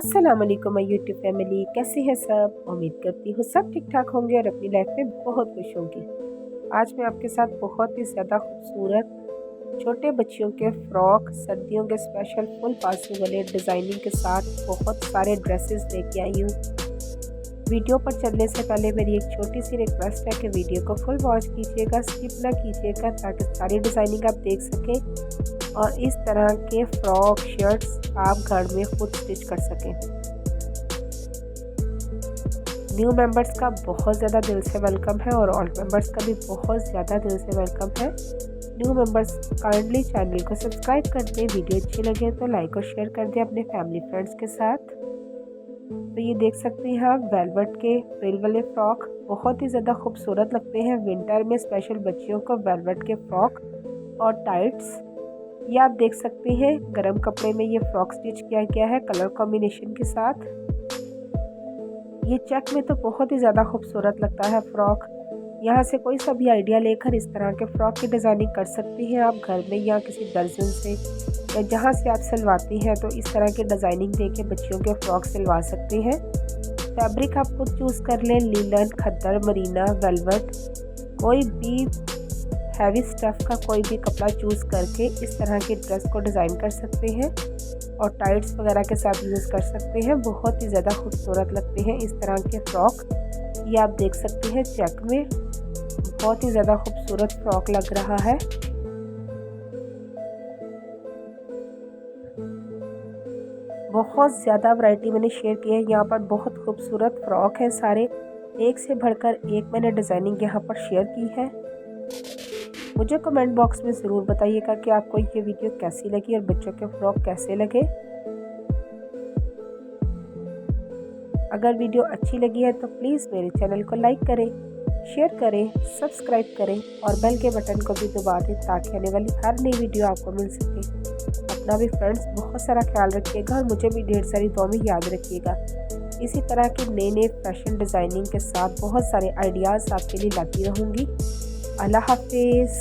अस्सलाम वालेकुम my YouTube family, कैसे हैं सब। उम्मीद करती हूँ सब ठीक ठाक होंगे और अपनी लाइफ में बहुत खुश होंगे। आज मैं आपके साथ बहुत ही ज़्यादा खूबसूरत छोटे बच्चियों के फ्रॉक, सर्दियों के स्पेशल फुल पासों वाले डिज़ाइनिंग के साथ बहुत सारे ड्रेसेस लेके आई हूँ। वीडियो पर चलने से पहले मेरी एक छोटी सी रिक्वेस्ट है कि वीडियो को फुल वॉच कीजिएगा, स्किप ना कीजिएगा, ताकि सारी डिज़ाइनिंग आप देख सकें और इस तरह के फ्रॉक शर्ट्स आप घर में खुद स्टिच कर सकें। न्यू मेंबर्स का बहुत ज़्यादा दिल से वेलकम है और ओल्ड मेंबर्स का भी बहुत ज़्यादा दिल से वेलकम है। न्यू मेंबर्स काइंडली चैनल को सब्सक्राइब कर दें, वीडियो अच्छी लगे तो लाइक और शेयर कर दें अपने फैमिली फ्रेंड्स के साथ। तो ये देख सकते हैं आप वेलवेट के फ्रिल वाले फ्रॉक बहुत ही ज़्यादा खूबसूरत लगते हैं। विंटर में स्पेशल बच्चियों को वेलवेट के फ्रॉक और टाइट्स, ये आप देख सकते हैं गरम कपड़े में ये फ्रॉक स्टिच किया गया है कलर कॉम्बिनेशन के साथ। ये चेक में तो बहुत ही ज़्यादा खूबसूरत लगता है फ्रॉक। यहाँ से कोई सा भी आइडिया लेकर इस तरह के फ्रॉक की डिज़ाइनिंग कर सकती हैं आप घर में या किसी दर्जन से या जहाँ से आप सिलवाती हैं, तो इस तरह की डिज़ाइनिंग देके बच्चियों के फ्रॉक सिलवा सकते हैं। फैब्रिक आप खुद चूज़ कर लें, लीलन, खद्दर, मरीना, वेलवेट, कोई भी हैवी स्टफ़ का कोई भी कपड़ा चूज़ करके इस तरह की ड्रेस को डिज़ाइन कर सकते हैं और टाइट्स वगैरह के साथ यूज़ कर सकते हैं। बहुत ही ज़्यादा खूबसूरत लगते हैं इस तरह के फ्रॉक। ये आप देख सकते हैं चेक में बहुत ही ज़्यादा खूबसूरत फ्रॉक लग रहा है। बहुत ज़्यादा वैरायटी मैंने शेयर की है यहाँ पर, बहुत खूबसूरत फ्रॉक है सारे, एक से बढ़कर एक मैंने डिज़ाइनिंग यहाँ पर शेयर की है। मुझे कमेंट बॉक्स में ज़रूर बताइएगा कि आपको ये वीडियो कैसी लगी और बच्चों के फ्रॉक कैसे लगे। अगर वीडियो अच्छी लगी है तो प्लीज़ मेरे चैनल को लाइक करें, शेयर करें, सब्सक्राइब करें और बेल के बटन को भी दबा दें ताकि आने वाली हर नई वीडियो आपको मिल सके। अपना भी फ्रेंड्स बहुत सारा ख्याल रखिएगा और मुझे भी ढेर सारी दुआ में याद रखिएगा। इसी तरह के नए नए फैशन डिज़ाइनिंग के साथ बहुत सारे आइडियाज़ आपके लिए लाती रहूँगी। अल्लाह हाफिज़।